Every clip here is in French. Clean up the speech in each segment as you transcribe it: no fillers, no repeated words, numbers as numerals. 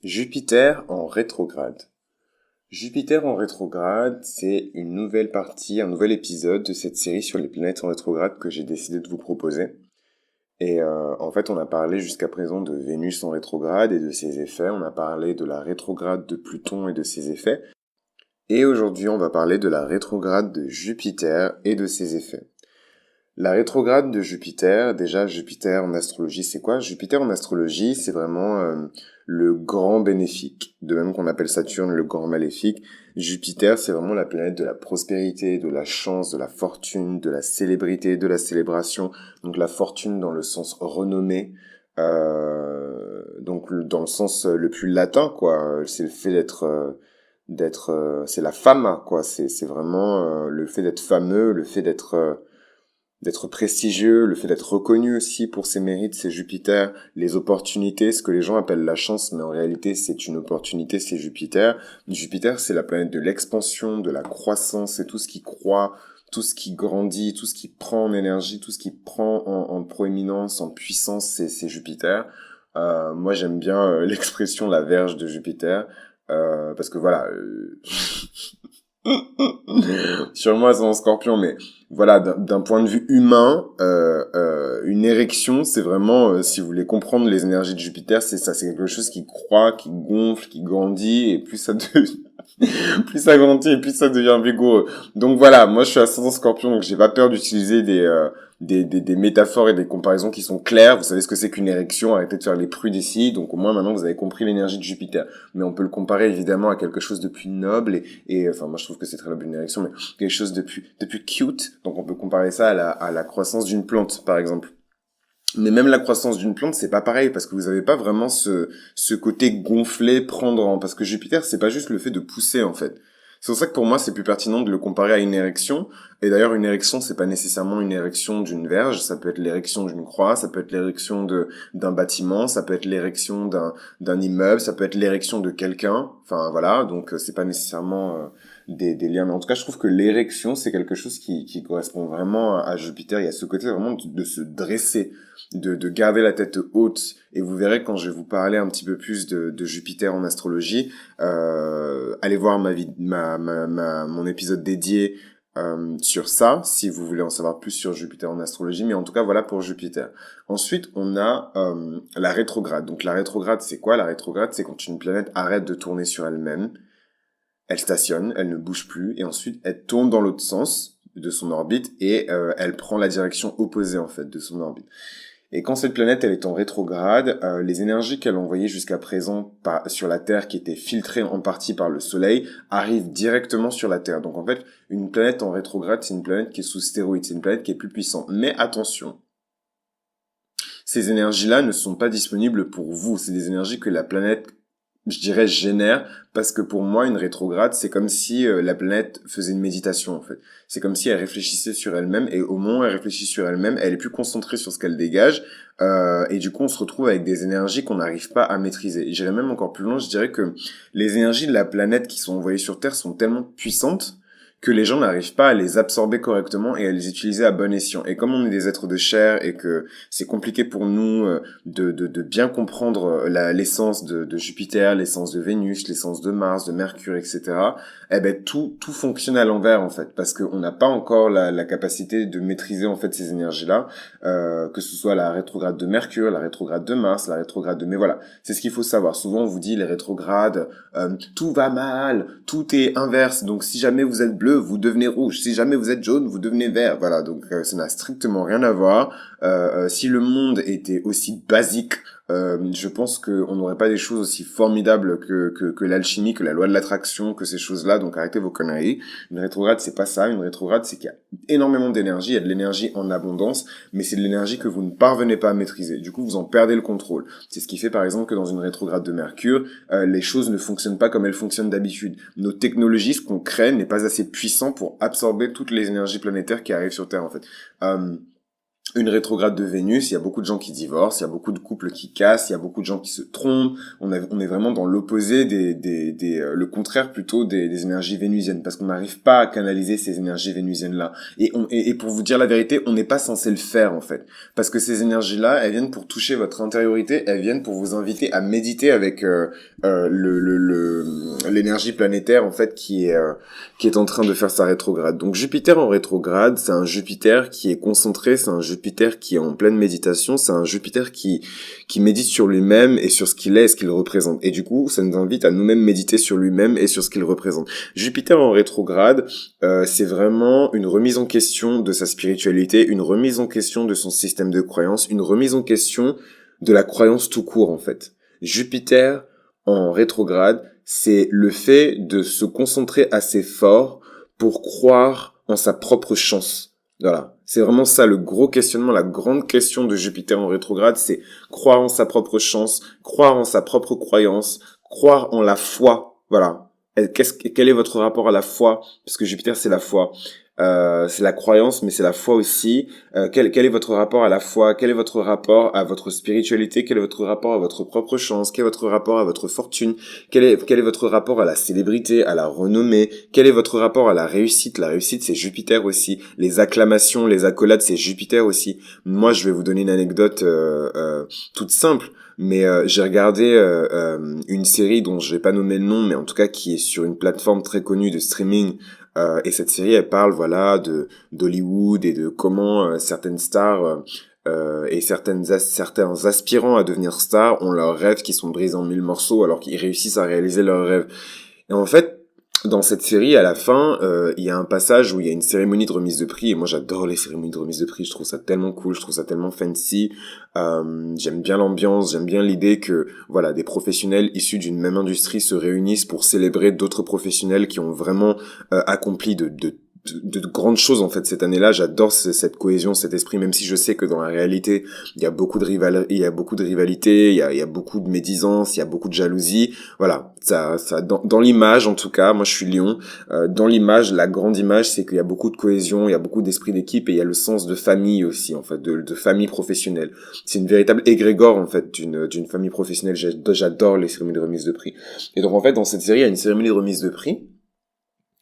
Jupiter en rétrograde. Jupiter en rétrograde, c'est une nouvelle partie, un nouvel épisode de cette série sur les planètes en rétrograde que j'ai décidé de vous proposer. Et en fait, on a parlé jusqu'à présent de Vénus en rétrograde et de ses effets. On a parlé de la rétrograde de Pluton et de ses effets. Et aujourd'hui, on va parler de la rétrograde de Jupiter et de ses effets. La rétrograde de Jupiter, déjà Jupiter en astrologie, c'est quoi? Jupiter en astrologie, c'est vraiment le grand bénéfique. De même qu'on appelle Saturne le grand maléfique, Jupiter, c'est vraiment la planète de la prospérité, de la chance, de la fortune, de la célébrité, de la célébration. Donc la fortune dans le sens renommé, donc dans le sens le plus latin, quoi. C'est le fait c'est la fama, quoi. C'est vraiment le fait d'être fameux, le fait d'être prestigieux, le fait d'être reconnu aussi pour ses mérites, c'est Jupiter, les opportunités, ce que les gens appellent la chance, mais en réalité c'est une opportunité, c'est Jupiter. Jupiter, c'est la planète de l'expansion, de la croissance, c'est tout ce qui croît, tout ce qui grandit, tout ce qui prend en énergie, tout ce qui prend en proéminence, en puissance, c'est Jupiter. Moi j'aime bien l'expression la verge de Jupiter, parce que voilà, sûrement c'est en scorpion, mais voilà, d'un point de vue humain, une érection, c'est vraiment, si vous voulez comprendre les énergies de Jupiter, c'est ça, c'est quelque chose qui croît, qui gonfle, qui grandit, et plus ça devient, plus ça grandit, et plus ça devient vigoureux. Donc voilà, moi je suis ascendant scorpion, donc j'ai pas peur d'utiliser des métaphores et des comparaisons qui sont claires. Vous savez ce que c'est qu'une érection, arrêtez de faire les prudes ici, donc au moins maintenant vous avez compris l'énergie de Jupiter. Mais on peut le comparer évidemment à quelque chose de plus noble, et enfin moi je trouve que c'est très noble une érection, mais quelque chose de plus cute. Donc on peut comparer ça à la croissance d'une plante, par exemple. Mais même la croissance d'une plante, c'est pas pareil, parce que vous avez pas vraiment ce côté gonflé, prendre parce que Jupiter, c'est pas juste le fait de pousser, en fait. C'est pour ça que pour moi, c'est plus pertinent de le comparer à une érection. Et d'ailleurs, une érection, c'est pas nécessairement une érection d'une verge, ça peut être l'érection d'une croix, ça peut être l'érection d'un bâtiment, ça peut être l'érection d'un immeuble, ça peut être l'érection de quelqu'un. Enfin, voilà, donc c'est pas nécessairement des liens. Mais en tout cas, je trouve que l'érection, c'est quelque chose qui correspond vraiment à Jupiter. Il y a ce côté vraiment de se dresser, de garder la tête haute. Et vous verrez quand je vais vous parler un petit peu plus de Jupiter en astrologie, allez voir mon épisode dédié sur ça, si vous voulez en savoir plus sur Jupiter en astrologie. Mais en tout cas, voilà pour Jupiter. Ensuite, on a la rétrograde. Donc la rétrograde, c'est quoi? La rétrograde, c'est quand une planète arrête de tourner sur elle-même. Elle stationne, elle ne bouge plus, et ensuite elle tourne dans l'autre sens de son orbite, et elle prend la direction opposée en fait de son orbite. Et quand cette planète elle est en rétrograde, les énergies qu'elle envoyait jusqu'à présent sur la Terre, qui étaient filtrées en partie par le Soleil, arrivent directement sur la Terre. Donc en fait, une planète en rétrograde, c'est une planète qui est sous stéroïdes, c'est une planète qui est plus puissante. Mais attention, ces énergies-là ne sont pas disponibles pour vous. C'est des énergies que la planète, je dirais, génère, parce que pour moi, une rétrograde, c'est comme si la planète faisait une méditation, en fait. C'est comme si elle réfléchissait sur elle-même, et au moment où elle réfléchit sur elle-même, elle est plus concentrée sur ce qu'elle dégage, et du coup, on se retrouve avec des énergies qu'on n'arrive pas à maîtriser. J'irais même encore plus loin, je dirais que les énergies de la planète qui sont envoyées sur Terre sont tellement puissantes que les gens n'arrivent pas à les absorber correctement et à les utiliser à bon escient. Et comme on est des êtres de chair et que c'est compliqué pour nous de bien comprendre l'essence de Jupiter, l'essence de Vénus, l'essence de Mars, de Mercure, etc., eh ben tout fonctionne à l'envers en fait, parce qu'on n'a pas encore la capacité de maîtriser en fait ces énergies-là, que ce soit la rétrograde de Mercure, la rétrograde de Mars, la rétrograde de... Mais voilà, c'est ce qu'il faut savoir. Souvent on vous dit les rétrogrades, tout va mal, tout est inverse, donc si jamais vous êtes bleu, vous devenez rouge, si jamais vous êtes jaune, vous devenez vert, voilà, donc ça n'a strictement rien à voir. Si le monde était aussi basique, je pense qu'on n'aurait pas des choses aussi formidables que l'alchimie, que la loi de l'attraction, que ces choses-là, donc arrêtez vos conneries. Une rétrograde, c'est pas ça. Une rétrograde, c'est qu'il y a énormément d'énergie, il y a de l'énergie en abondance, mais c'est de l'énergie que vous ne parvenez pas à maîtriser. Du coup, vous en perdez le contrôle. C'est ce qui fait, par exemple, que dans une rétrograde de Mercure, les choses ne fonctionnent pas comme elles fonctionnent d'habitude. Nos technologies, ce qu'on crée, n'est pas assez puissant pour absorber toutes les énergies planétaires qui arrivent sur Terre, en fait. une rétrograde de Vénus, il y a beaucoup de gens qui divorcent, il y a beaucoup de couples qui cassent, il y a beaucoup de gens qui se trompent. On est vraiment dans l'opposé le contraire plutôt des énergies vénusiennes, parce qu'on n'arrive pas à canaliser ces énergies vénusiennes-là. Et pour vous dire la vérité, on n'est pas censé le faire, en fait. Parce que ces énergies-là, elles viennent pour toucher votre intériorité, elles viennent pour vous inviter à méditer avec, l'énergie planétaire, en fait, qui est en train de faire sa rétrograde. Donc Jupiter en rétrograde, c'est un Jupiter qui est concentré, c'est un Jupiter qui est en pleine méditation, c'est un Jupiter qui médite sur lui-même et sur ce qu'il est et ce qu'il représente. Et du coup, ça nous invite à nous-mêmes méditer sur lui-même et sur ce qu'il représente. Jupiter en rétrograde, c'est vraiment une remise en question de sa spiritualité, une remise en question de son système de croyance, une remise en question de la croyance tout court, en fait. Jupiter en rétrograde, c'est le fait de se concentrer assez fort pour croire en sa propre chance. Voilà. C'est vraiment ça le gros questionnement, la grande question de Jupiter en rétrograde, c'est croire en sa propre chance, croire en sa propre croyance, croire en la foi. Voilà. Quel est votre rapport à la foi? Parce que Jupiter, c'est la foi. C'est la croyance, mais c'est la foi aussi. Quel est votre rapport à la foi? Quel est votre rapport à votre spiritualité? Quel est votre rapport à votre propre chance? Quel est votre rapport à votre fortune? Quel est votre rapport à la célébrité, à la renommée? Quel est votre rapport à la réussite? La réussite, c'est Jupiter aussi. Les acclamations, les accolades, c'est Jupiter aussi. Moi, je vais vous donner une anecdote toute simple. Mais j'ai regardé une série dont je vais pas nommer le nom, mais en tout cas qui est sur une plateforme très connue de streaming. Et cette série, elle parle, voilà, d'Hollywood et de comment certaines stars et certains aspirants à devenir stars ont leurs rêves qui sont brisés en mille morceaux alors qu'ils réussissent à réaliser leurs rêves. Et en fait, dans cette série, à la fin, il y a un passage où il y a une cérémonie de remise de prix, et moi j'adore les cérémonies de remise de prix, je trouve ça tellement cool, je trouve ça tellement fancy, j'aime bien l'ambiance, j'aime bien l'idée que, voilà, des professionnels issus d'une même industrie se réunissent pour célébrer d'autres professionnels qui ont vraiment accompli de grandes choses en fait cette année-là. J'adore cette cohésion, cet esprit, même si je sais que dans la réalité il y a beaucoup de rivalité, il y a beaucoup de médisance, il y a beaucoup de jalousie. Voilà, ça dans l'image en tout cas, moi je suis Lion. Dans l'image, la grande image, c'est qu'il y a beaucoup de cohésion, il y a beaucoup d'esprit d'équipe et il y a le sens de famille aussi en fait, de famille professionnelle. C'est une véritable égrégore en fait d'une famille professionnelle. J'adore les cérémonies de remise de prix. Et donc en fait dans cette série il y a une cérémonie de remise de prix.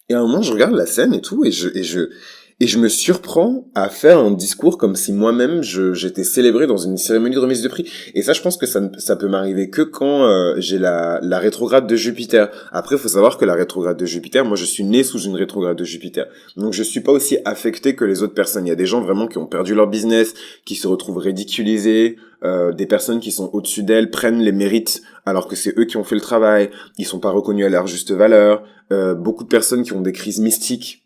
Et à un moment, je regarde la scène et tout, et je me surprends à faire un discours comme si moi-même j'étais célébré dans une cérémonie de remise de prix. Et ça, je pense que ça peut m'arriver que quand j'ai la rétrograde de Jupiter. Après, il faut savoir que la rétrograde de Jupiter, moi, je suis né sous une rétrograde de Jupiter. Donc, je suis pas aussi affecté que les autres personnes. Il y a des gens vraiment qui ont perdu leur business, qui se retrouvent ridiculisés. Des personnes qui sont au-dessus d'elles prennent les mérites alors que c'est eux qui ont fait le travail, ils sont pas reconnus à leur juste valeur. Beaucoup de personnes qui ont des crises mystiques,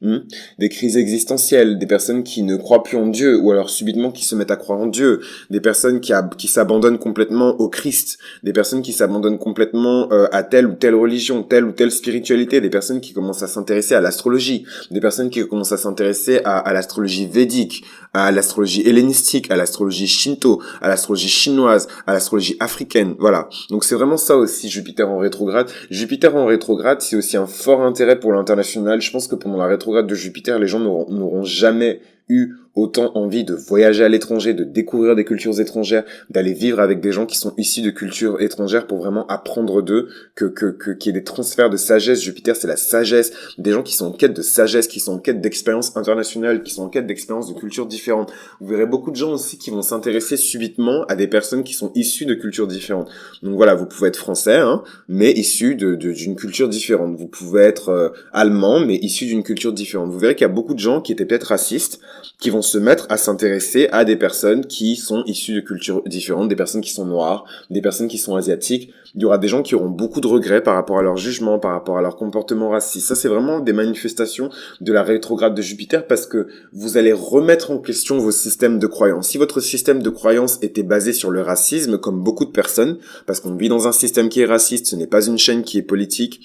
des crises existentielles, des personnes qui ne croient plus en Dieu ou alors subitement qui se mettent à croire en Dieu, des personnes qui s'abandonnent complètement au Christ, des personnes qui s'abandonnent complètement à telle ou telle religion, telle ou telle spiritualité, des personnes qui commencent à s'intéresser à l'astrologie, des personnes qui commencent à s'intéresser à l'astrologie védique, à l'astrologie hellénistique, à l'astrologie shinto, à l'astrologie chinoise, à l'astrologie africaine, voilà. Donc c'est vraiment ça aussi Jupiter en rétrograde. Jupiter en rétrograde, c'est aussi un fort intérêt pour l'international. Je pense que pendant la rétrograde de Jupiter, les gens n'auront jamais eu autant envie de voyager à l'étranger, de découvrir des cultures étrangères, d'aller vivre avec des gens qui sont issus de cultures étrangères pour vraiment apprendre d'eux, qu'il y ait des transferts de sagesse. Jupiter, c'est la sagesse, des gens qui sont en quête de sagesse, qui sont en quête d'expériences internationales, qui sont en quête d'expériences de cultures différentes. Vous verrez beaucoup de gens aussi qui vont s'intéresser subitement à des personnes qui sont issues de cultures différentes. Donc voilà, vous pouvez être français, mais issu d'une culture différente. Vous pouvez être allemand, mais issu d'une culture différente. Vous verrez qu'il y a beaucoup de gens qui étaient peut-être racistes, qui vont se mettre à s'intéresser à des personnes qui sont issues de cultures différentes, des personnes qui sont noires, des personnes qui sont asiatiques. Il y aura des gens qui auront beaucoup de regrets par rapport à leur jugement, par rapport à leur comportement raciste. Ça, c'est vraiment des manifestations de la rétrograde de Jupiter parce que vous allez remettre en question vos systèmes de croyances. Si votre système de croyances était basé sur le racisme, comme beaucoup de personnes, parce qu'on vit dans un système qui est raciste, ce n'est pas une chaîne qui est politique,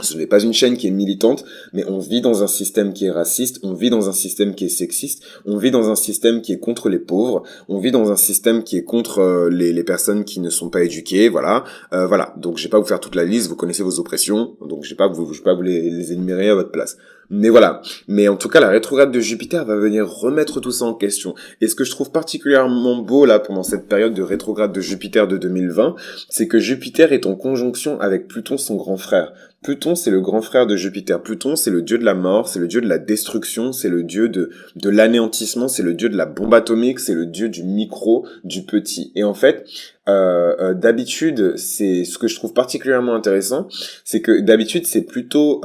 Ce n'est pas une chaîne qui est militante, mais on vit dans un système qui est raciste, on vit dans un système qui est sexiste, on vit dans un système qui est contre les pauvres, on vit dans un système qui est contre les personnes qui ne sont pas éduquées, voilà. Voilà, donc je vais pas vous faire toute la liste, vous connaissez vos oppressions, donc je vais pas vous les énumérer à votre place. Mais voilà, mais en tout cas la rétrograde de Jupiter va venir remettre tout ça en question. Et ce que je trouve particulièrement beau là pendant cette période de rétrograde de Jupiter de 2020, c'est que Jupiter est en conjonction avec Pluton, son grand frère. Pluton, c'est le grand frère de Jupiter. Pluton, c'est le dieu de la mort, c'est le dieu de la destruction, c'est le dieu de l'anéantissement, c'est le dieu de la bombe atomique, c'est le dieu du micro, du petit. Et en fait, d'habitude, c'est ce que je trouve particulièrement intéressant, c'est que d'habitude, c'est plutôt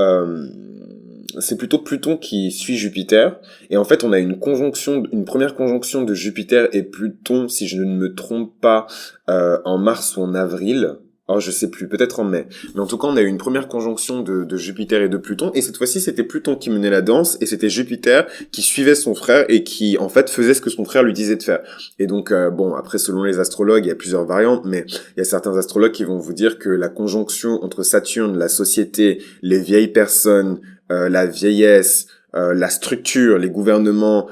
Pluton qui suit Jupiter. Et en fait, on a une première conjonction de Jupiter et Pluton, si je ne me trompe pas, en mars ou en avril. Oh, je sais plus, peut-être en mai. Mais en tout cas, on a eu une première conjonction de Jupiter et de Pluton. Et cette fois-ci, c'était Pluton qui menait la danse et c'était Jupiter qui suivait son frère et qui, en fait, faisait ce que son frère lui disait de faire. Et donc, bon, après, selon les astrologues, il y a plusieurs variantes, mais il y a certains astrologues qui vont vous dire que la conjonction entre Saturne, la société, les vieilles personnes, la vieillesse, la structure, les gouvernements,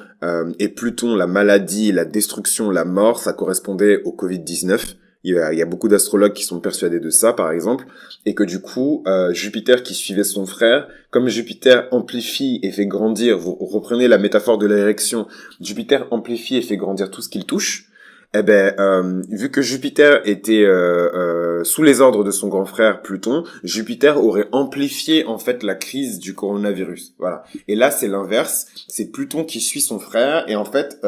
et Pluton, la maladie, la destruction, la mort, ça correspondait au Covid-19. Il y a beaucoup d'astrologues qui sont persuadés de ça, par exemple, et que du coup, Jupiter qui suivait son frère, comme Jupiter amplifie et fait grandir, vous reprenez la métaphore de l'érection, Jupiter amplifie et fait grandir tout ce qu'il touche, eh ben, vu que Jupiter était sous les ordres de son grand frère Pluton, Jupiter aurait amplifié en fait la crise du coronavirus. Voilà. Et là, c'est l'inverse. C'est Pluton qui suit son frère et en fait,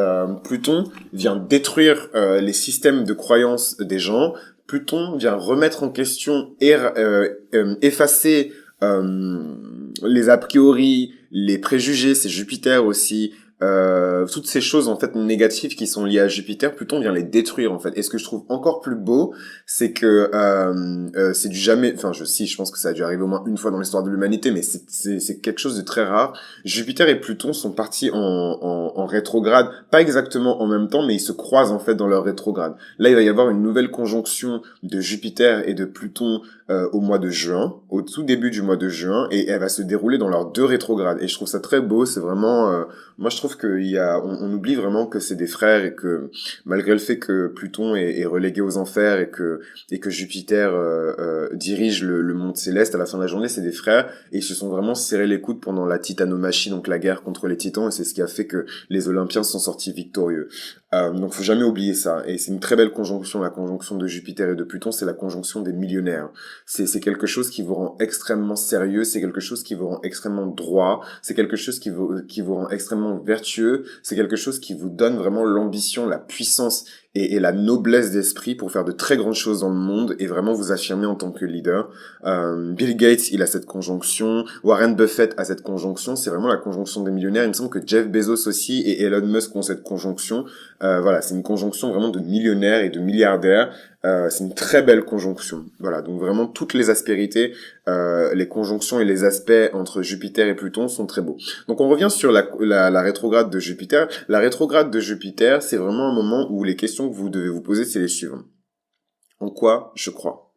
Pluton vient détruire les systèmes de croyance des gens. Pluton vient remettre en question, effacer les a priori, les préjugés. C'est Jupiter aussi. Toutes ces choses en fait négatives qui sont liées à Jupiter, Pluton vient les détruire en fait. Et ce que je trouve encore plus beau, c'est que c'est du jamais, enfin je pense que ça a dû arriver au moins une fois dans l'histoire de l'humanité, mais c'est quelque chose de très rare. Jupiter et Pluton sont partis en rétrograde, pas exactement en même temps, mais ils se croisent en fait dans leur rétrograde. Là, il va y avoir une nouvelle conjonction de Jupiter et de Pluton au mois de juin, au tout début du mois de juin, et elle va se dérouler dans leurs deux rétrogrades. Et je trouve ça très beau. C'est vraiment moi, je trouve on oublie vraiment que c'est des frères et que malgré le fait que Pluton est relégué aux enfers et que Jupiter dirige le monde céleste, à la fin de la journée, c'est des frères et ils se sont vraiment serrés les coudes pendant la titanomachie, donc la guerre contre les titans, et c'est ce qui a fait que les Olympiens sont sortis victorieux. Donc, faut jamais oublier ça. Et c'est une très belle conjonction, la conjonction de Jupiter et de Pluton, c'est la conjonction des millionnaires. C'est quelque chose qui vous rend extrêmement sérieux, c'est quelque chose qui vous rend extrêmement droit, c'est quelque chose qui vous rend extrêmement vertueux, c'est quelque chose qui vous donne vraiment l'ambition, la puissance et la noblesse d'esprit pour faire de très grandes choses dans le monde et vraiment vous affirmer en tant que leader. Bill Gates, il a cette conjonction, Warren Buffett a cette conjonction, c'est vraiment la conjonction des millionnaires. Il me semble que Jeff Bezos aussi et Elon Musk ont cette conjonction. Voilà, c'est une conjonction vraiment de millionnaires et de milliardaires. C'est une très belle conjonction. Voilà, donc vraiment toutes les aspérités, les conjonctions et les aspects entre Jupiter et Pluton sont très beaux. Donc on revient sur la rétrograde de Jupiter. La rétrograde de Jupiter, c'est vraiment un moment où les questions que vous devez vous poser, c'est les suivantes. En quoi je crois?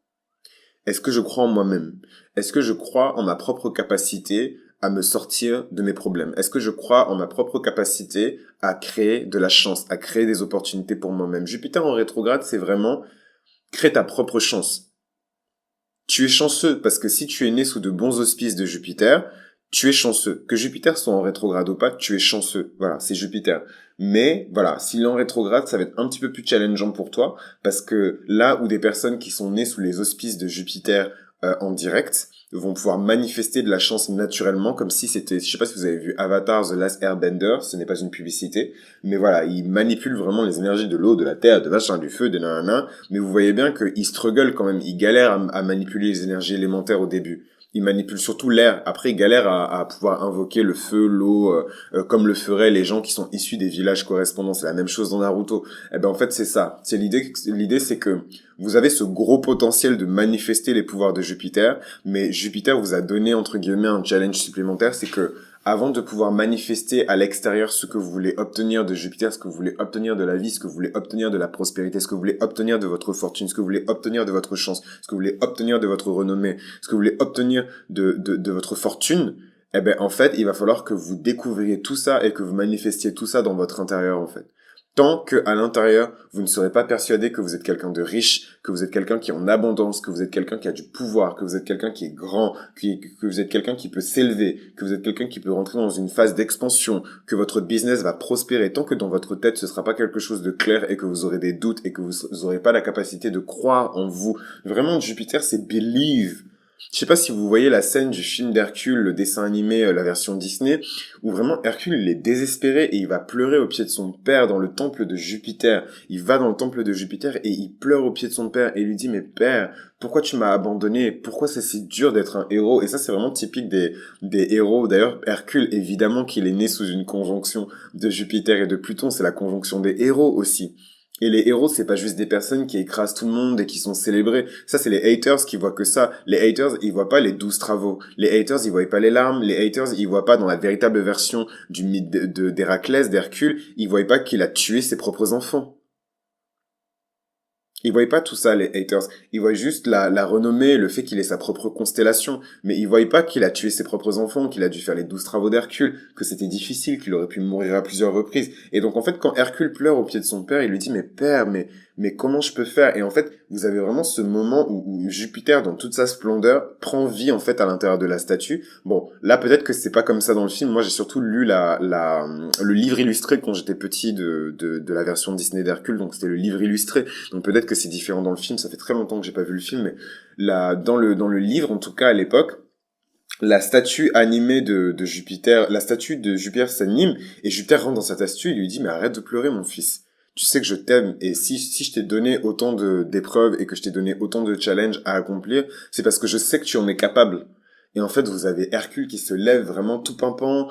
Est-ce que je crois en moi-même? Est-ce que je crois en ma propre capacité à me sortir de mes problèmes? Est-ce que je crois en ma propre capacité à créer de la chance, à créer des opportunités pour moi-même? Jupiter en rétrograde, c'est vraiment crée ta propre chance. Tu es chanceux parce que si tu es né sous de bons auspices de Jupiter, tu es chanceux. Que Jupiter soit en rétrograde ou pas, tu es chanceux. Voilà, c'est Jupiter. Mais voilà, s'il est en rétrograde, ça va être un petit peu plus challengeant pour toi parce que là où des personnes qui sont nées sous les auspices de Jupiter en direct vont pouvoir manifester de la chance naturellement comme si c'était, je sais pas si vous avez vu Avatar The Last Airbender, ce n'est pas une publicité, mais voilà, il manipule vraiment les énergies de l'eau, de la terre, de machin, du feu, de nanana, mais vous voyez bien qu'il struggle quand même, il galère à manipuler les énergies élémentaires au début. Il manipule surtout l'air. Après, il galère à pouvoir invoquer le feu, l'eau, comme le feraient les gens qui sont issus des villages correspondants. C'est la même chose dans Naruto. Eh ben, en fait, c'est ça. C'est l'idée, c'est que vous avez ce gros potentiel de manifester les pouvoirs de Jupiter, mais Jupiter vous a donné, entre guillemets, un challenge supplémentaire, c'est que, avant de pouvoir manifester à l'extérieur ce que vous voulez obtenir de Jupiter, ce que vous voulez obtenir de la vie, ce que vous voulez obtenir de la prospérité, ce que vous voulez obtenir de votre fortune, ce que vous voulez obtenir de votre chance, ce que vous voulez obtenir de votre renommée, ce que vous voulez obtenir de votre fortune, eh ben, en fait, il va falloir que vous découvriez tout ça et que vous manifestiez tout ça dans votre intérieur, en fait. Tant que à l'intérieur, vous ne serez pas persuadé que vous êtes quelqu'un de riche, que vous êtes quelqu'un qui est en abondance, que vous êtes quelqu'un qui a du pouvoir, que vous êtes quelqu'un qui est grand, que vous êtes quelqu'un qui peut s'élever, que vous êtes quelqu'un qui peut rentrer dans une phase d'expansion, que votre business va prospérer, tant que dans votre tête ce sera pas quelque chose de clair et que vous aurez des doutes et que vous n'aurez pas la capacité de croire en vous. Vraiment, Jupiter, c'est believe. Je sais pas si vous voyez la scène du film d'Hercule, le dessin animé, la version Disney, où vraiment Hercule, il est désespéré et il va pleurer au pied de son père dans le temple de Jupiter. Il va dans le temple de Jupiter et il pleure au pied de son père et lui dit « Mais père, pourquoi tu m'as abandonné? Pourquoi c'est si dur d'être un héros ?» Et ça, c'est vraiment typique des héros. D'ailleurs, Hercule, évidemment qu'il est né sous une conjonction de Jupiter et de Pluton, c'est la conjonction des héros aussi. Et les héros, c'est pas juste des personnes qui écrasent tout le monde et qui sont célébrés. Ça, c'est les haters qui voient que ça. Les haters, ils voient pas les 12 travaux. Les haters, ils voient pas les larmes. Les haters, ils voient pas dans la véritable version du mythe d'Héraclès, d'Hercule, ils voient pas qu'il a tué ses propres enfants. Ils voyaient pas tout ça, les haters. Ils voient juste la renommée, le fait qu'il ait sa propre constellation. Mais ils voyaient pas qu'il a tué ses propres enfants, qu'il a dû faire les 12 travaux d'Hercule, que c'était difficile, qu'il aurait pu mourir à plusieurs reprises. Et donc, en fait, quand Hercule pleure au pied de son père, il lui dit, mais père, mais comment je peux faire? Et en fait, vous avez vraiment ce moment où Jupiter, dans toute sa splendeur, prend vie, en fait, à l'intérieur de la statue. Bon, là, peut-être que c'est pas comme ça dans le film. Moi, j'ai surtout lu le livre illustré quand j'étais petit de la version Disney d'Hercule. Donc, c'était le livre illustré. Donc, peut-être que c'est différent dans le film. Ça fait très longtemps que j'ai pas vu le film, mais là, dans le livre, en tout cas, à l'époque, la statue animée de Jupiter, la statue de Jupiter s'anime, et Jupiter rentre dans sa statue et lui dit, mais arrête de pleurer, mon fils. Tu sais que je t'aime, et si je t'ai donné autant d'épreuves et que je t'ai donné autant de challenges à accomplir, c'est parce que je sais que tu en es capable. Et en fait, vous avez Hercule qui se lève vraiment tout pimpant,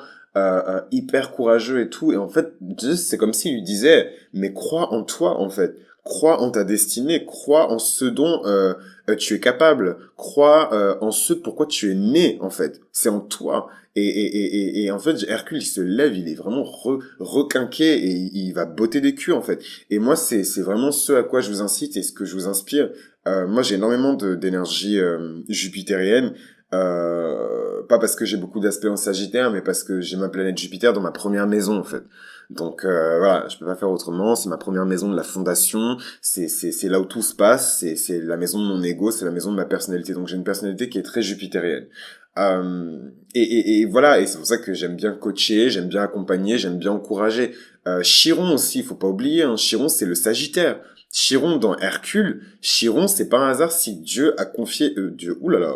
hyper courageux et tout, et en fait, c'est comme s'il lui disait, mais crois en toi, en fait. Crois en ta destinée, crois en ce dont tu es capable, crois en ce pourquoi tu es né, en fait. C'est en toi. Et en fait, Hercule, il se lève, il est vraiment requinqué et il va botter des culs, en fait. Et moi, c'est vraiment ce à quoi je vous incite et ce que je vous inspire. Moi, j'ai énormément d'énergie jupitérienne. Pas parce que j'ai beaucoup d'aspects en Sagittaire, mais parce que j'ai ma planète Jupiter dans ma première maison, en fait. Donc voilà, je peux pas faire autrement, c'est ma première maison de la fondation, c'est là où tout se passe, c'est la maison de mon ego, c'est la maison de ma personnalité. Donc j'ai une personnalité qui est très jupitérienne. Et voilà, et c'est pour ça que j'aime bien coacher, j'aime bien accompagner, j'aime bien encourager. Chiron aussi, il faut pas oublier, hein, Chiron c'est le Sagittaire. Chiron dans Hercule, Chiron c'est pas un hasard si Dieu a confié Dieu. Ouh là là.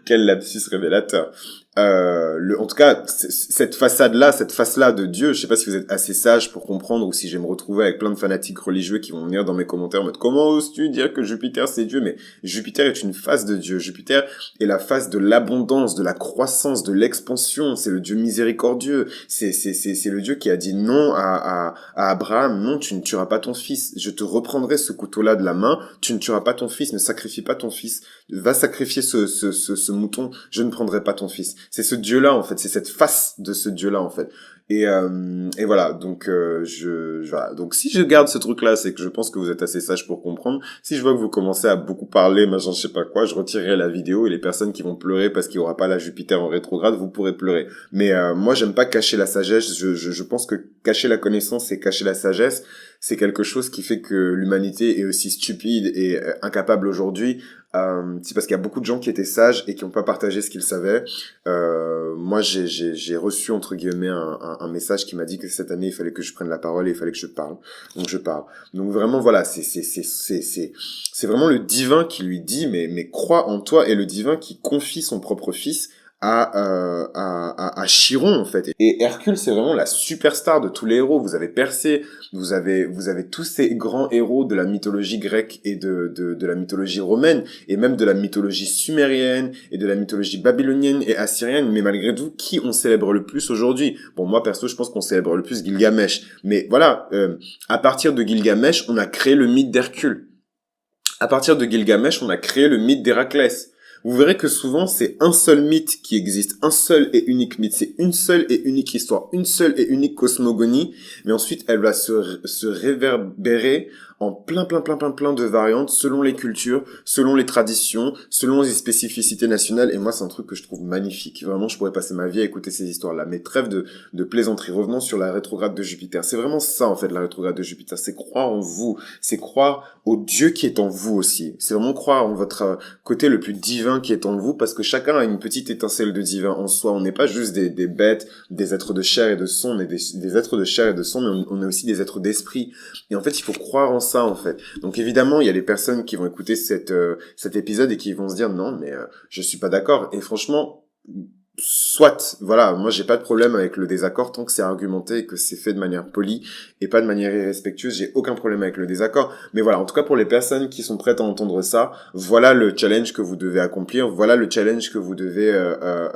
Quel lapsus révélateur. En tout cas, cette façade-là, cette face-là de Dieu, je sais pas si vous êtes assez sage pour comprendre ou si je vais me retrouver avec plein de fanatiques religieux qui vont venir dans mes commentaires en mode comment oses-tu dire que Jupiter c'est Dieu? Mais Jupiter est une face de Dieu. Jupiter est la face de l'abondance, de la croissance, de l'expansion. C'est le Dieu miséricordieux. C'est le Dieu qui a dit non à Abraham. Non, tu ne tueras pas ton fils. Je te reprendrai ce couteau-là de la main. Tu ne tueras pas ton fils. Ne sacrifie pas ton fils. Va sacrifier ce mouton. Je ne prendrai pas ton fils. C'est ce Dieu-là, en fait. C'est cette face de ce Dieu-là, en fait. Et voilà. Donc, voilà. Donc, si je garde ce truc-là, c'est que je pense que vous êtes assez sage pour comprendre. Si je vois que vous commencez à beaucoup parler, machin, je sais pas quoi, je retirerai la vidéo et les personnes qui vont pleurer parce qu'il y aura pas la Jupiter en rétrograde, vous pourrez pleurer. Mais moi, j'aime pas cacher la sagesse. Je pense que cacher la connaissance et cacher la sagesse, c'est quelque chose qui fait que l'humanité est aussi stupide et incapable aujourd'hui. C'est parce qu'il y a beaucoup de gens qui étaient sages et qui n'ont pas partagé ce qu'ils savaient. Moi, j'ai reçu entre guillemets un message qui m'a dit que cette année il fallait que je prenne la parole et il fallait que je parle. Donc je parle. Donc vraiment voilà, c'est vraiment le divin qui lui dit mais crois en toi, et le divin qui confie son propre fils à Chiron, en fait. Et Hercule, c'est vraiment la superstar de tous les héros. Vous avez Persée, vous avez tous ces grands héros de la mythologie grecque et de la mythologie romaine, et même de la mythologie sumérienne, et de la mythologie babylonienne et assyrienne. Mais malgré tout, qui on célèbre le plus aujourd'hui? Bon, moi, perso, je pense qu'on célèbre le plus Gilgamesh. Mais voilà, à partir de Gilgamesh, on a créé le mythe d'Hercule. À partir de Gilgamesh, on a créé le mythe d'Héraclès. vous verrez que souvent c'est un seul mythe qui existe, un seul et unique mythe, c'est une seule et unique histoire, une seule et unique cosmogonie, mais ensuite elle va se réverbérer en plein de variantes selon les cultures, selon les traditions, selon les spécificités nationales, et moi c'est un truc que je trouve magnifique. Vraiment, je pourrais passer ma vie à écouter ces histoires-là. Mais trêve de plaisanterie, revenons sur la rétrograde de Jupiter. C'est vraiment ça en fait, la rétrograde de Jupiter, c'est croire en vous, c'est croire au Dieu qui est en vous aussi. C'est vraiment croire en votre côté le plus divin qui est en vous, parce que chacun a une petite étincelle de divin en soi. On n'est pas juste des bêtes, des êtres de chair et de sang, on est des êtres de chair et de sang, mais on est aussi des êtres d'esprit. Et en fait, il faut croire en ça, en fait. Donc évidemment, il y a des personnes qui vont écouter cet épisode et qui vont se dire non, mais je suis pas d'accord. Et franchement, soit, voilà, moi j'ai pas de problème avec le désaccord tant que c'est argumenté et que c'est fait de manière polie et pas de manière irrespectueuse, j'ai aucun problème avec le désaccord. Mais voilà, en tout cas pour les personnes qui sont prêtes à entendre ça, voilà le challenge que vous devez accomplir, voilà le challenge que vous devez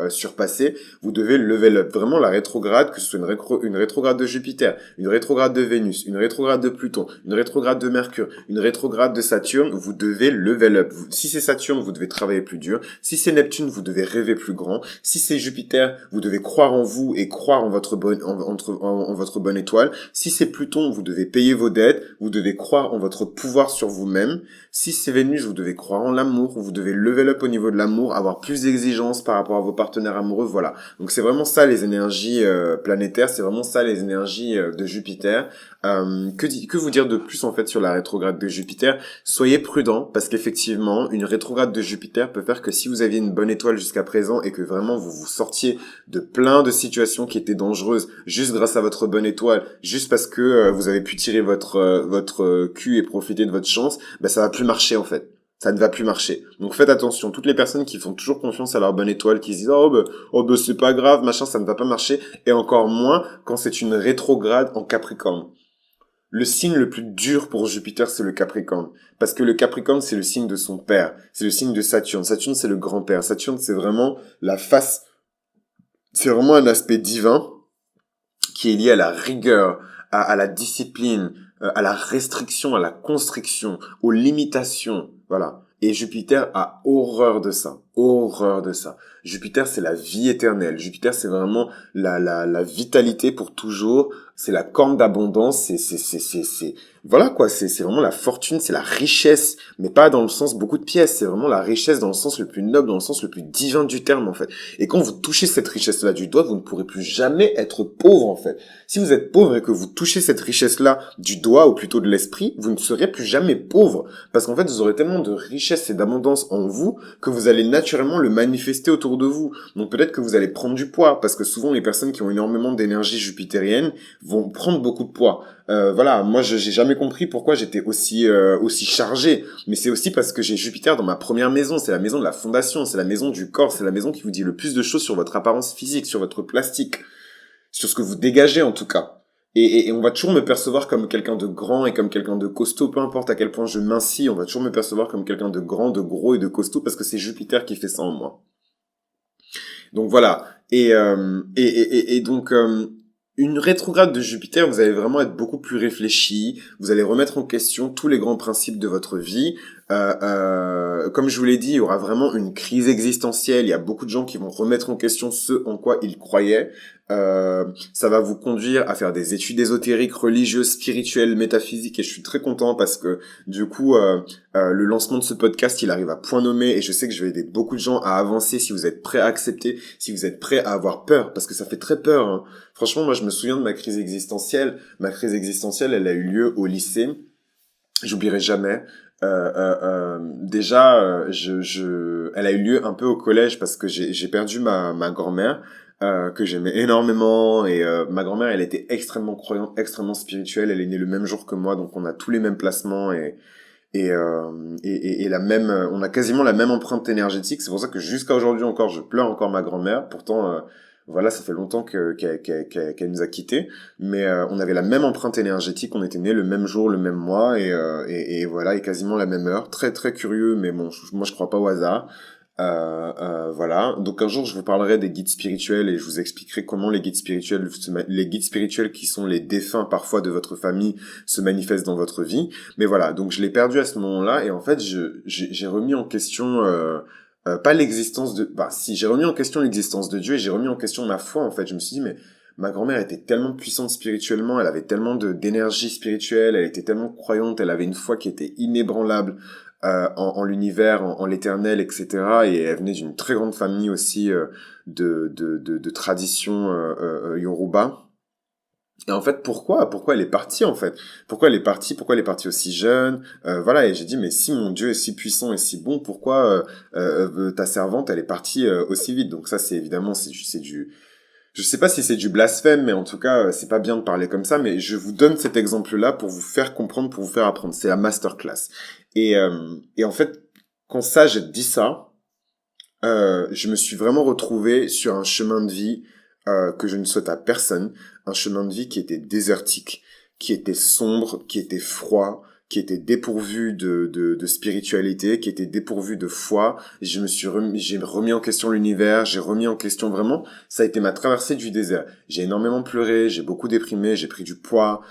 surpasser, vous devez level up. Vraiment la rétrograde, que ce soit une rétrograde de Jupiter, une rétrograde de Vénus, une rétrograde de Pluton, une rétrograde de Mercure, une rétrograde de Saturne, vous devez level up. Si c'est Saturne, vous devez travailler plus dur, si c'est Neptune, vous devez rêver plus grand, si c'est Jupiter, vous devez croire en vous et croire en votre votre bonne étoile. Si c'est Pluton, vous devez payer vos dettes, vous devez croire en votre pouvoir sur vous-même. Si c'est Vénus, vous devez croire en l'amour, vous devez level up au niveau de l'amour, avoir plus d'exigences par rapport à vos partenaires amoureux, voilà. Donc c'est vraiment ça les énergies planétaires, c'est vraiment ça les énergies de Jupiter. Que vous dire de plus en fait sur la rétrograde de Jupiter? Soyez prudent parce qu'effectivement, une rétrograde de Jupiter peut faire que si vous aviez une bonne étoile jusqu'à présent et que vraiment vous vous sortiez de plein de situations qui étaient dangereuses juste grâce à votre bonne étoile, juste parce que vous avez pu tirer votre cul et profiter de votre chance, bah ça va plus marcher en fait. Ça ne va plus marcher. Donc faites attention. Toutes les personnes qui font toujours confiance à leur bonne étoile, qui se disent oh bah c'est pas grave, machin, ça ne va pas marcher, et encore moins quand c'est une rétrograde en Capricorne. Le signe le plus dur pour Jupiter, c'est le Capricorne. Parce que le Capricorne, c'est le signe de son père. C'est le signe de Saturne. Saturne, c'est le grand-père. Saturne, c'est vraiment la face. C'est vraiment un aspect divin qui est lié à la rigueur, à la discipline, à la restriction, à la constriction, aux limitations. Voilà. Et Jupiter a horreur de ça. Horreur de ça. Jupiter, c'est la vie éternelle. Jupiter, c'est vraiment la vitalité pour toujours. C'est la corne d'abondance. Voilà quoi. C'est vraiment la fortune, c'est la richesse. Mais pas dans le sens beaucoup de pièces. C'est vraiment la richesse dans le sens le plus noble, dans le sens le plus divin du terme, en fait. Et quand vous touchez cette richesse-là du doigt, vous ne pourrez plus jamais être pauvre, en fait. Si vous êtes pauvre et que vous touchez cette richesse-là du doigt, ou plutôt de l'esprit, vous ne serez plus jamais pauvre. Parce qu'en fait, vous aurez tellement de richesse et d'abondance en vous que vous allez naturellement le manifester autour de vous. Donc peut-être que vous allez prendre du poids, parce que souvent les personnes qui ont énormément d'énergie jupitérienne vont prendre beaucoup de poids. Voilà, moi j'ai jamais compris pourquoi j'étais aussi chargé, mais c'est aussi parce que j'ai Jupiter dans ma première maison, c'est la maison de la fondation, c'est la maison du corps, c'est la maison qui vous dit le plus de choses sur votre apparence physique, sur votre plastique, sur ce que vous dégagez en tout cas. Et on va toujours me percevoir comme quelqu'un de grand et comme quelqu'un de costaud, peu importe à quel point je mincis, on va toujours me percevoir comme quelqu'un de grand, de gros et de costaud parce que c'est Jupiter qui fait ça en moi. Donc voilà. Et donc une rétrograde de Jupiter, vous allez vraiment être beaucoup plus réfléchi. Vous allez remettre en question tous les grands principes de votre vie. Comme je vous l'ai dit, il y aura vraiment une crise existentielle. Il y a beaucoup de gens qui vont remettre en question ce en quoi ils croyaient. Ça va vous conduire à faire des études ésotériques, religieuses, spirituelles, métaphysiques, et je suis très content parce que du coup le lancement de ce podcast il arrive à point nommé et je sais que je vais aider beaucoup de gens à avancer si vous êtes prêts à accepter, si vous êtes prêts à avoir peur, parce que ça fait très peur, hein. Franchement, moi je me souviens de ma crise existentielle. Ma crise existentielle, elle a eu lieu au lycée. J'oublierai jamais. Déjà, elle a eu lieu un peu au collège parce que j'ai perdu ma grand-mère que j'aimais énormément et ma grand-mère, elle était extrêmement croyante, extrêmement spirituelle. Elle est née le même jour que moi, donc on a tous les mêmes placements et la même, on a quasiment la même empreinte énergétique. C'est pour ça que jusqu'à aujourd'hui encore, je pleure encore ma grand-mère. Pourtant, voilà, ça fait longtemps qu'elle nous a quittés, mais on avait la même empreinte énergétique, on était nés le même jour, le même mois, et voilà, et quasiment la même heure. Très très curieux, mais bon, moi je crois pas au hasard. Voilà. Donc un jour je vous parlerai des guides spirituels et je vous expliquerai comment les guides spirituels qui sont les défunts parfois de votre famille se manifestent dans votre vie. Mais voilà, donc je l'ai perdu à ce moment-là et en fait j'ai remis en question pas l'existence de... Bah si, j'ai remis en question l'existence de Dieu et j'ai remis en question ma foi, en fait. Je me suis dit, mais ma grand-mère était tellement puissante spirituellement, elle avait tellement d'énergie spirituelle, elle était tellement croyante, elle avait une foi qui était inébranlable en l'univers, en l'éternel, etc. Et elle venait d'une très grande famille aussi de tradition Yoruba. Et en fait, pourquoi elle est partie, en fait? Pourquoi elle est partie aussi jeune? Voilà, et j'ai dit, mais si mon Dieu est si puissant et si bon, pourquoi ta servante, elle est partie aussi vite? Donc ça, c'est évidemment, je sais pas si c'est du blasphème, mais en tout cas, c'est pas bien de parler comme ça, mais je vous donne cet exemple-là pour vous faire comprendre, pour vous faire apprendre. C'est la masterclass. Et en fait, quand ça, j'ai dit ça, je me suis vraiment retrouvé sur un chemin de vie que je ne souhaite à personne, un chemin de vie qui était désertique, qui était sombre, qui était froid, qui était dépourvu de spiritualité, qui était dépourvu de foi. J'ai remis en question l'univers, j'ai remis en question vraiment, ça a été ma traversée du désert. J'ai énormément pleuré, j'ai beaucoup déprimé, j'ai pris du poids,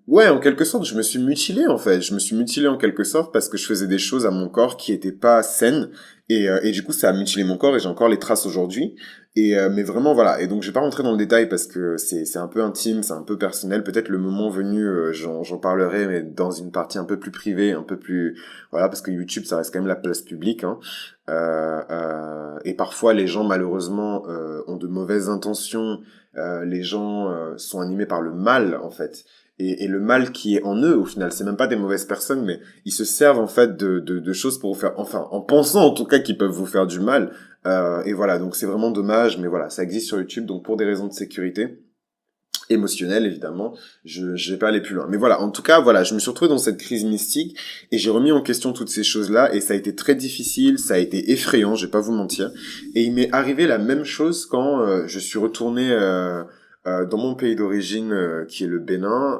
ouais, en quelque sorte, je me suis mutilé en fait. Je me suis mutilé en quelque sorte parce que je faisais des choses à mon corps qui étaient pas saines et du coup ça a mutilé mon corps et j'ai encore les traces aujourd'hui. Mais vraiment voilà. Et donc je vais pas rentrer dans le détail parce que c'est un peu intime, c'est un peu personnel. Peut-être le moment venu, j'en parlerai, mais dans une partie un peu plus privée, un peu plus voilà, parce que YouTube ça reste quand même la place publique. Hein. Et parfois les gens malheureusement ont de mauvaises intentions. Les gens sont animés par le mal en fait. Et le mal qui est en eux, au final, c'est même pas des mauvaises personnes, mais ils se servent en fait de choses pour vous faire, enfin, en pensant en tout cas qu'ils peuvent vous faire du mal. Et voilà, donc c'est vraiment dommage, mais voilà, ça existe sur YouTube, donc pour des raisons de sécurité émotionnelle évidemment, je vais pas aller plus loin. Mais voilà, en tout cas, voilà, je me suis retrouvé dans cette crise mystique et j'ai remis en question toutes ces choses-là et ça a été très difficile, ça a été effrayant, je vais pas vous mentir. Et il m'est arrivé la même chose quand je suis retourné dans mon pays d'origine, qui est le Bénin,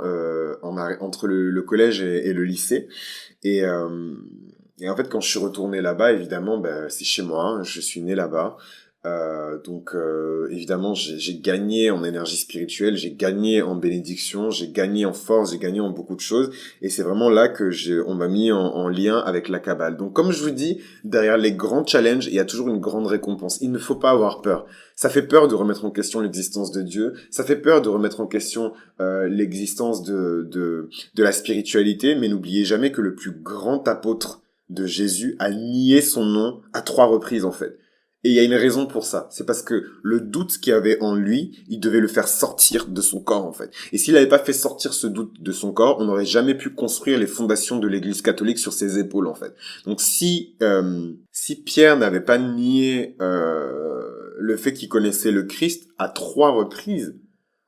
entre le collège et le lycée. Et, euh, et en fait, quand je suis retourné là-bas, évidemment, ben, c'est chez moi, hein, je suis né là-bas. Évidemment, j'ai gagné en énergie spirituelle, j'ai gagné en bénédiction, j'ai gagné en force, j'ai gagné en beaucoup de choses. Et c'est vraiment là que on m'a mis en lien avec la Kabbale. Donc, comme je vous dis, derrière les grands challenges, il y a toujours une grande récompense. Il ne faut pas avoir peur. Ça fait peur de remettre en question l'existence de Dieu. Ça fait peur de remettre en question l'existence de la spiritualité. Mais n'oubliez jamais que le plus grand apôtre de Jésus a nié son nom à 3 reprises, en fait. Et il y a une raison pour ça. C'est parce que le doute qu'il y avait en lui, il devait le faire sortir de son corps, en fait. Et s'il n'avait pas fait sortir ce doute de son corps, on n'aurait jamais pu construire les fondations de l'Église catholique sur ses épaules, en fait. Donc si Pierre n'avait pas nié le fait qu'il connaissait le Christ à 3 reprises,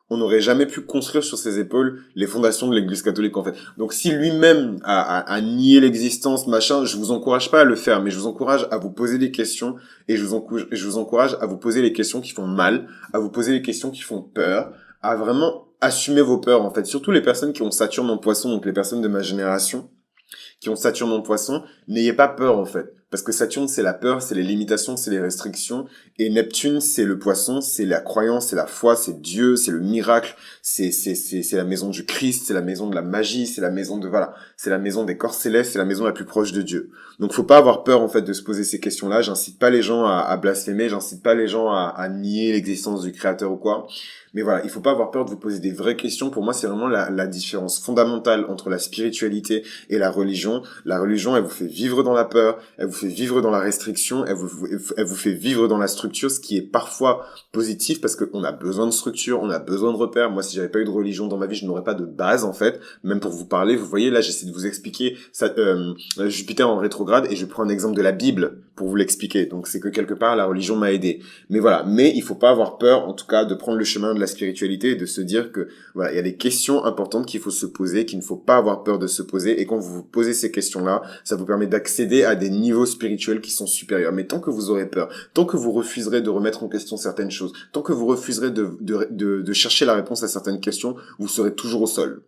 on n'aurait jamais pu construire sur ses épaules les fondations de l'Église catholique, en fait. Donc, si lui-même a nié l'existence, machin, je vous encourage pas à le faire, mais je vous encourage à vous poser des questions et je vous encourage à vous poser les questions qui font mal, à vous poser les questions qui font peur, à vraiment assumer vos peurs, en fait. Surtout les personnes qui ont Saturne en Poisson, donc les personnes de ma génération, qui ont Saturne en Poisson, n'ayez pas peur en fait. Parce que Saturne, c'est la peur, c'est les limitations, c'est les restrictions. Et Neptune, c'est le poisson, c'est la croyance, c'est la foi, c'est Dieu, c'est le miracle, c'est la maison du Christ, c'est la maison de la magie, c'est la maison de, voilà, c'est la maison des corps célestes, c'est la maison la plus proche de Dieu. Donc faut pas avoir peur en fait de se poser ces questions-là. J'incite pas les gens à blasphémer, j'incite pas les gens à nier l'existence du Créateur ou quoi. Mais voilà, il faut pas avoir peur de vous poser des vraies questions. Pour moi, c'est vraiment la différence fondamentale entre la spiritualité et la religion. La religion, elle vous fait vivre dans la peur, elle vous fait vivre dans la restriction, elle vous fait vivre dans la structure, ce qui est parfois positif parce qu'on a besoin de structure, on a besoin de repères. Moi, si j'avais pas eu de religion dans ma vie, je n'aurais pas de base, en fait. Même pour vous parler, vous voyez, là, j'essaie de vous expliquer ça, Jupiter en rétrograde et je prends un exemple de la Bible pour vous l'expliquer. Donc, c'est que quelque part, la religion m'a aidé. Mais voilà. Mais il faut pas avoir peur, en tout cas, de prendre le chemin de la spiritualité et de se dire que, voilà, il y a des questions importantes qu'il faut se poser, qu'il ne faut pas avoir peur de se poser. Et quand vous vous posez ces questions-là, ça vous permet d'accéder à des niveaux spirituels qui sont supérieurs. Mais tant que vous aurez peur, tant que vous refuserez de remettre en question certaines choses, tant que vous refuserez de chercher la réponse à certaines questions, vous serez toujours au sol.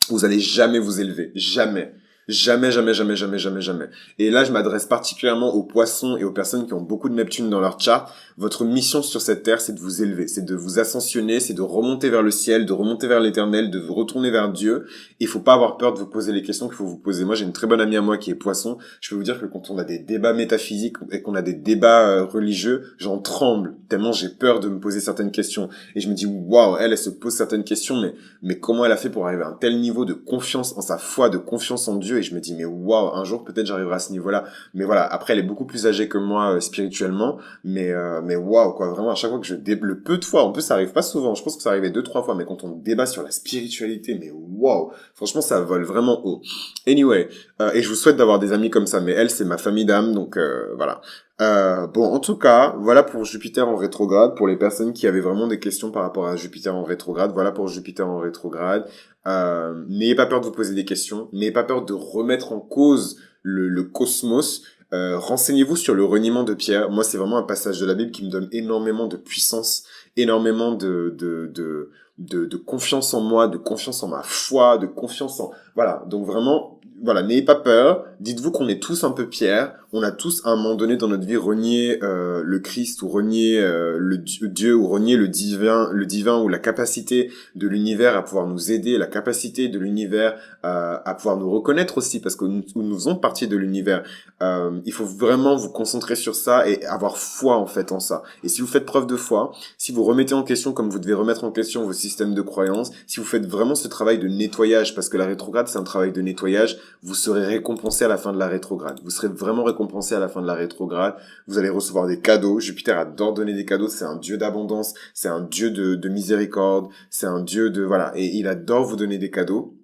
Vous allez jamais vous élever. Jamais. Jamais, jamais, jamais, jamais, jamais, jamais. Et là, je m'adresse particulièrement aux poissons et aux personnes qui ont beaucoup de Neptune dans leur chart. Votre mission sur cette terre, c'est de vous élever, c'est de vous ascensionner, c'est de remonter vers le ciel, de remonter vers l'éternel, de vous retourner vers Dieu. Il faut pas avoir peur de vous poser les questions qu'il faut vous poser. Moi, j'ai une très bonne amie à moi qui est poisson. Je peux vous dire que quand on a des débats métaphysiques et qu'on a des débats religieux, j'en tremble tellement j'ai peur de me poser certaines questions. Et je me dis, waouh, elle se pose certaines questions, mais comment elle a fait pour arriver à un tel niveau de confiance en sa foi, de confiance en Dieu, et je me dis, mais waouh, un jour peut-être j'arriverai à ce niveau-là. Mais voilà, après elle est beaucoup plus âgée que moi spirituellement, mais waouh, quoi, vraiment, à chaque fois que le peu de fois, en plus ça arrive pas souvent, je pense que ça arrivait 2-3 fois, mais quand on débat sur la spiritualité, mais waouh, franchement ça vole vraiment haut. Anyway, et je vous souhaite d'avoir des amis comme ça, mais elle c'est ma famille d'âme, donc voilà. Bon, en tout cas, voilà pour Jupiter en rétrograde. Pour les personnes qui avaient vraiment des questions par rapport à Jupiter en rétrograde, voilà pour Jupiter en rétrograde. N'ayez pas peur de vous poser des questions. N'ayez pas peur de remettre en cause le cosmos. Renseignez-vous sur le reniement de Pierre. Moi, c'est vraiment un passage de la Bible qui me donne énormément de puissance, énormément de confiance en moi, de confiance en ma foi, de confiance en... Voilà, donc vraiment... Voilà, n'ayez pas peur. Dites-vous qu'on est tous un peu Pierre. On a tous à un moment donné dans notre vie renié le Christ ou renié Dieu ou renié le divin ou la capacité de l'univers à pouvoir nous aider, la capacité de l'univers à pouvoir nous reconnaître aussi parce que nous faisons partie de l'univers. Il faut vraiment vous concentrer sur ça et avoir foi en fait en ça. Et si vous faites preuve de foi, si vous remettez en question comme vous devez remettre en question vos systèmes de croyances, si vous faites vraiment ce travail de nettoyage parce que la rétrograde c'est un travail de nettoyage, vous serez récompensé à la fin de la rétrograde. Vous serez vraiment récompensé à la fin de la rétrograde. Vous allez recevoir des cadeaux. Jupiter adore donner des cadeaux. C'est un dieu d'abondance. C'est un dieu de miséricorde. C'est un dieu de... Voilà. Et il adore vous donner des cadeaux.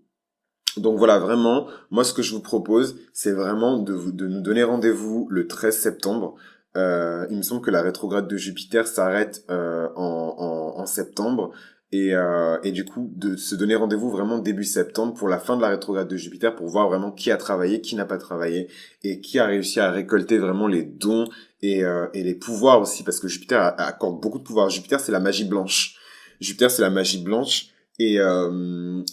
Donc voilà, vraiment, moi ce que je vous propose, c'est vraiment de nous donner rendez-vous le 13 septembre. Il me semble que la rétrograde de Jupiter s'arrête en septembre. Et du coup, de se donner rendez-vous vraiment début septembre pour la fin de la rétrograde de Jupiter pour voir vraiment qui a travaillé, qui n'a pas travaillé et qui a réussi à récolter vraiment les dons et les pouvoirs aussi parce que Jupiter accorde beaucoup de pouvoirs. Jupiter, c'est la magie blanche. Jupiter, c'est la magie blanche. Et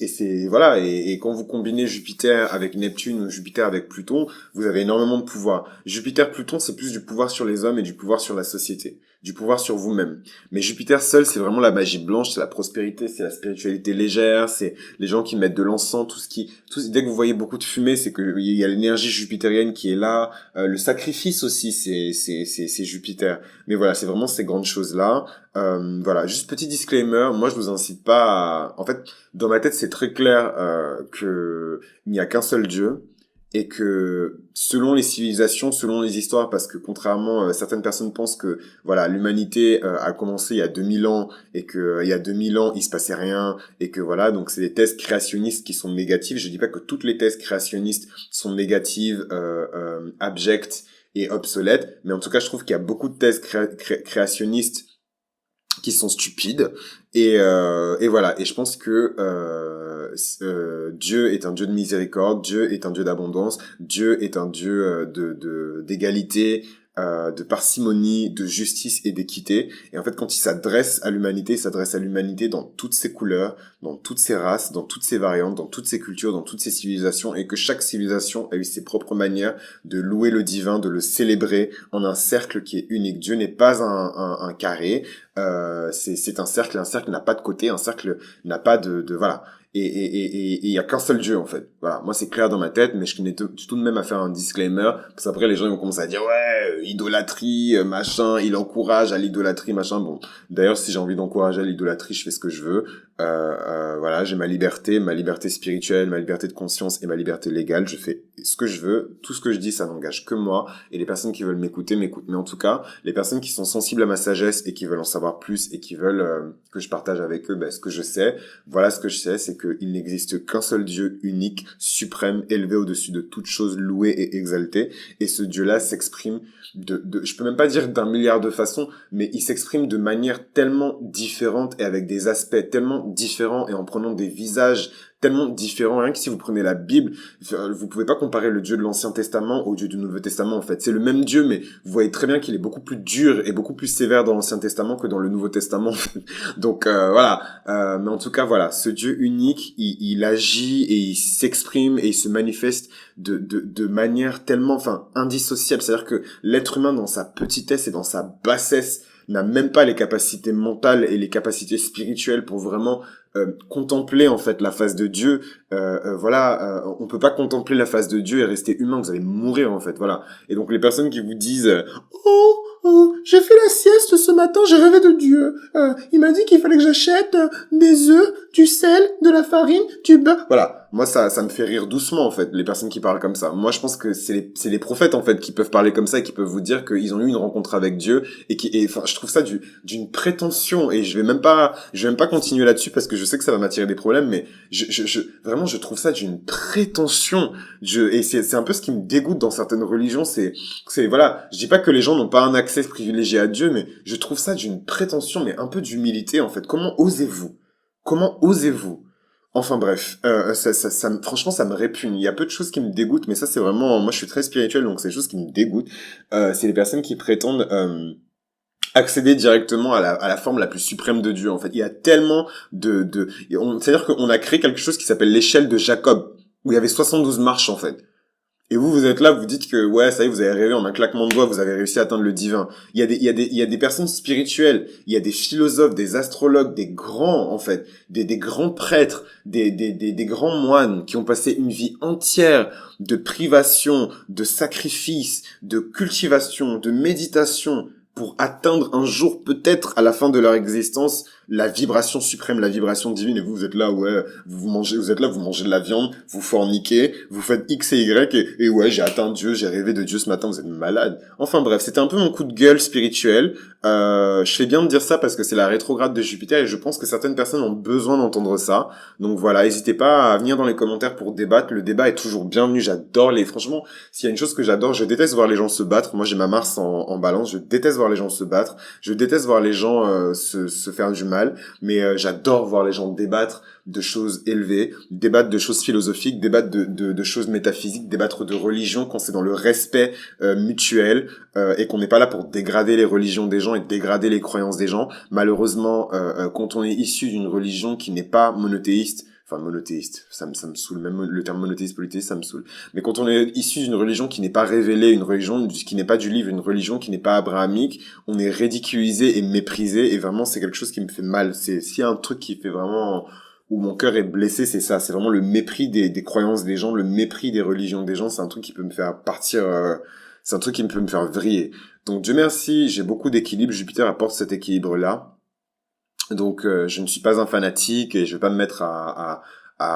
c'est voilà et quand vous combinez Jupiter avec Neptune ou Jupiter avec Pluton, vous avez énormément de pouvoir. Jupiter Pluton, c'est plus du pouvoir sur les hommes et du pouvoir sur la société, du pouvoir sur vous-même. Mais Jupiter seul, c'est vraiment la magie blanche, c'est la prospérité, c'est la spiritualité légère, c'est les gens qui mettent de l'encens, dès que vous voyez beaucoup de fumée, c'est que il y a l'énergie jupitérienne qui est là, le sacrifice aussi, c'est Jupiter. Mais voilà, c'est vraiment ces grandes choses-là. Voilà, juste petit disclaimer, moi je vous incite pas à... En fait, dans ma tête c'est très clair que il n'y a qu'un seul Dieu et que selon les civilisations, selon les histoires, parce que contrairement, certaines personnes pensent que voilà l'humanité a commencé il y a 2000 ans et que il y a 2000 ans il se passait rien et que voilà donc c'est des thèses créationnistes qui sont négatives. Je dis pas que toutes les thèses créationnistes sont négatives, abjectes et obsolètes, mais en tout cas je trouve qu'il y a beaucoup de thèses créationnistes qui sont stupides et voilà et je pense que Dieu est un Dieu de miséricorde, Dieu est un Dieu d'abondance, Dieu est un Dieu d'égalité, de parcimonie, de justice et d'équité. Et en fait, quand il s'adresse à l'humanité, il s'adresse à l'humanité dans toutes ses couleurs, dans toutes ses races, dans toutes ses variantes, dans toutes ses cultures, dans toutes ses civilisations, et que chaque civilisation a eu ses propres manières de louer le divin, de le célébrer en un cercle qui est unique. Dieu n'est pas un carré, c'est un cercle n'a pas de côté, un cercle n'a pas de voilà. Et il y a qu'un seul Dieu en fait. Voilà, moi c'est clair dans ma tête, mais je tenais tout de même à faire un disclaimer parce qu'après les gens ils vont commencer à dire ouais idolâtrie machin, il encourage à l'idolâtrie machin. Bon, d'ailleurs si j'ai envie d'encourager à l'idolâtrie, je fais ce que je veux. Voilà, j'ai ma liberté spirituelle, ma liberté de conscience et ma liberté légale. Je fais ce que je veux. Tout ce que je dis, ça n'engage que moi. Et les personnes qui veulent m'écouter m'écoutent. Mais en tout cas, les personnes qui sont sensibles à ma sagesse et qui veulent en savoir plus et qui veulent que je partage avec eux ce que je sais, voilà ce que je sais, c'est qu'il n'existe qu'un seul Dieu unique, suprême, élevé au-dessus de toute chose, loué et exalté. Et ce Dieu-là s'exprime je peux même pas dire d'un milliard de façons, mais il s'exprime de manière tellement différente et avec des aspects tellement différents et en prenant des visages tellement différents. Rien que si vous prenez la Bible, vous pouvez pas comparer le Dieu de l'Ancien Testament au Dieu du Nouveau Testament, en fait. C'est le même Dieu, mais vous voyez très bien qu'il est beaucoup plus dur et beaucoup plus sévère dans l'Ancien Testament que dans le Nouveau Testament. Donc, voilà. Mais en tout cas, voilà. Ce Dieu unique, il agit et il s'exprime et il se manifeste de manière tellement, enfin, indissociable. C'est-à-dire que l'être humain, dans sa petitesse et dans sa bassesse, n'a même pas les capacités mentales et les capacités spirituelles pour vraiment contempler en fait la face de Dieu. On peut pas contempler la face de Dieu et rester humain, vous allez mourir en fait, voilà. Et donc les personnes qui vous disent j'ai fait la sieste ce matin, j'ai rêvé de Dieu. Il m'a dit qu'il fallait que j'achète des œufs, du sel, de la farine, du beurre. Voilà, moi ça me fait rire doucement en fait, les personnes qui parlent comme ça. Moi je pense que c'est les prophètes en fait qui peuvent parler comme ça et qui peuvent vous dire qu'ils ont eu une rencontre avec Dieu et enfin je trouve ça d'une prétention et je vais même pas continuer là-dessus parce que je sais que ça va m'attirer des problèmes, mais vraiment je trouve ça d'une prétention. Et c'est un peu ce qui me dégoûte dans certaines religions, c'est voilà, je dis pas que les gens n'ont pas un accès privilégié à Dieu, mais je trouve ça d'une prétention, mais un peu d'humilité en fait. Comment osez-vous? Comment osez-vous? Enfin bref, franchement ça me répugne. Il y a peu de choses qui me dégoûtent, mais ça c'est vraiment, moi je suis très spirituel, donc c'est des choses qui me dégoûtent. C'est les personnes qui prétendent accéder directement à la forme la plus suprême de Dieu. En fait, il y a tellement c'est-à-dire qu'on a créé quelque chose qui s'appelle l'échelle de Jacob, où il y avait 72 marches en fait. Et vous êtes là, vous dites que, ouais, ça y est, vous avez rêvé en un claquement de doigts, vous avez réussi à atteindre le divin. Il y a des personnes spirituelles, il y a des philosophes, des astrologues, des grands, en fait, des grands prêtres, des grands moines qui ont passé une vie entière de privation, de sacrifice, de cultivation, de méditation, pour atteindre un jour, peut-être, à la fin de leur existence, la vibration suprême, la vibration divine, et vous êtes là, ouais, vous mangez de la viande, vous forniquez, vous faites X et Y, et ouais, j'ai atteint Dieu, j'ai rêvé de Dieu ce matin, vous êtes malade. Enfin bref, c'était un peu mon coup de gueule spirituel. Je fais bien de dire ça parce que c'est la rétrograde de Jupiter, et je pense que certaines personnes ont besoin d'entendre ça. Donc voilà, n'hésitez pas à venir dans les commentaires pour débattre, le débat est toujours bienvenu, franchement, s'il y a une chose que j'adore, je déteste voir les gens se battre, moi j'ai ma Mars en balance, je déteste voir les gens se battre, je déteste voir les gens se faire du mal, mais j'adore voir les gens débattre de choses élevées, débattre de choses philosophiques, débattre de choses métaphysiques, débattre de religion quand c'est dans le respect mutuel et qu'on n'est pas là pour dégrader les religions des gens et dégrader les croyances des gens. Malheureusement, quand on est issu d'une religion qui n'est pas monothéiste, enfin monothéiste, ça me saoule, même le terme monothéiste, polythéiste, ça me saoule. Mais quand on est issu d'une religion qui n'est pas révélée, une religion qui n'est pas du livre, une religion qui n'est pas abrahamique, on est ridiculisé et méprisé, et vraiment c'est quelque chose qui me fait mal. S'il y a un truc qui fait vraiment, où mon cœur est blessé, c'est ça, c'est vraiment le mépris des croyances des gens, le mépris des religions des gens, c'est un truc qui peut me faire partir, c'est un truc qui peut me faire vriller. Donc Dieu merci, j'ai beaucoup d'équilibre, Jupiter apporte cet équilibre-là. Donc je ne suis pas un fanatique et je vais pas me mettre à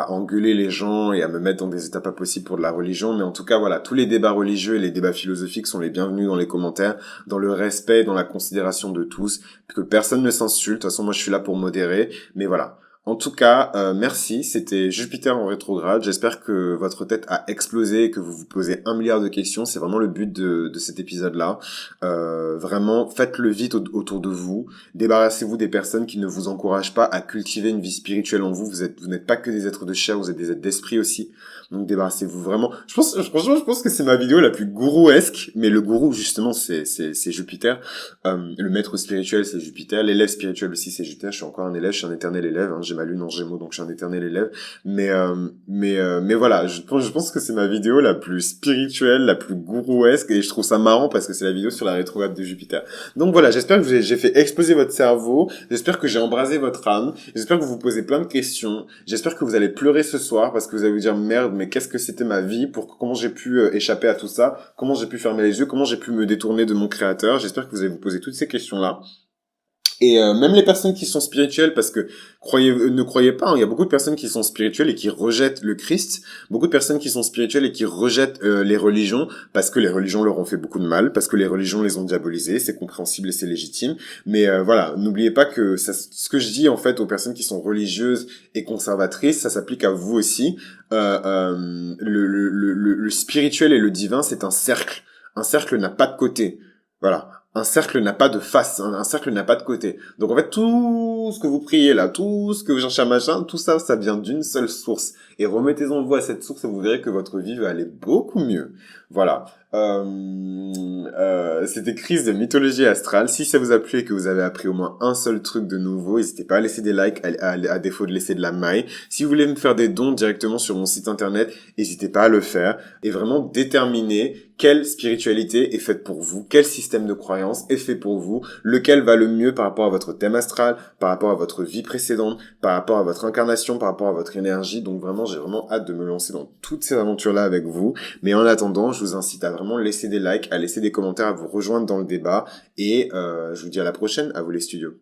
engueuler les gens et à me mettre dans des états pas possibles pour de la religion, mais en tout cas voilà, tous les débats religieux et les débats philosophiques sont les bienvenus dans les commentaires, dans le respect, dans la considération de tous, que personne ne s'insulte. De toute façon moi je suis là pour modérer, mais voilà. En tout cas, merci, c'était Jupiter en rétrograde. J'espère que votre tête a explosé et que vous vous posez 1 milliard de questions. C'est vraiment le but de cet épisode-là. Vraiment, faites-le vite autour de vous. Débarrassez-vous des personnes qui ne vous encouragent pas à cultiver une vie spirituelle en vous. Vous n'êtes pas que des êtres de chair, vous êtes des êtres d'esprit aussi. Donc débarrassez-vous vraiment. Franchement, je pense que c'est ma vidéo la plus gourouesque, mais le gourou, justement, c'est Jupiter. Le maître spirituel, c'est Jupiter. L'élève spirituel aussi, c'est Jupiter. Je suis encore un élève, je suis un éternel élève, hein. J'ai ma lune en Gémeaux, donc je suis un éternel élève. Mais voilà, je pense que c'est ma vidéo la plus spirituelle, la plus gourouesque, et je trouve ça marrant parce que c'est la vidéo sur la rétrograde de Jupiter. Donc voilà, j'espère que j'ai fait exploser votre cerveau, j'espère que j'ai embrasé votre âme, j'espère que vous vous posez plein de questions, j'espère que vous allez pleurer ce soir parce que vous allez vous dire merde, mais qu'est-ce que c'était ma vie, comment j'ai pu échapper à tout ça, comment j'ai pu fermer les yeux, comment j'ai pu me détourner de mon créateur. J'espère que vous allez vous poser toutes ces questions-là. Et même les personnes qui sont spirituelles, parce que ne croyez pas, hein, il y a beaucoup de personnes qui sont spirituelles et qui rejettent le Christ, beaucoup de personnes qui sont spirituelles et qui rejettent les religions, parce que les religions leur ont fait beaucoup de mal, parce que les religions les ont diabolisées, c'est compréhensible et c'est légitime, mais voilà, n'oubliez pas que ce que je dis en fait aux personnes qui sont religieuses et conservatrices, ça s'applique à vous aussi. Le spirituel et le divin, c'est un cercle. Un cercle n'a pas de côté. Voilà. Un cercle n'a pas de face, un cercle n'a pas de côté. Donc en fait, tout ce que vous priez là, tout ce que vous cherchez à machin, tout ça, ça vient d'une seule source. et remettez-en vous à cette source et vous verrez que votre vie va aller beaucoup mieux. Voilà. C'était Chris de Mythologie Astrale. Si ça vous a plu et que vous avez appris au moins un seul truc de nouveau, n'hésitez pas à laisser des likes, à défaut de laisser de la maille. Si vous voulez me faire des dons directement sur mon site internet, n'hésitez pas à le faire. Et vraiment déterminer quelle spiritualité est faite pour vous, quel système de croyance est fait pour vous, lequel va le mieux par rapport à votre thème astral, par rapport à votre vie précédente, par rapport à votre incarnation, par rapport à votre énergie. Donc vraiment, j'ai vraiment hâte de me lancer dans toutes ces aventures-là avec vous. Mais en attendant, je vous incite à vraiment laisser des likes, à laisser des commentaires, à vous rejoindre dans le débat. Et je vous dis à la prochaine, à vous les studios.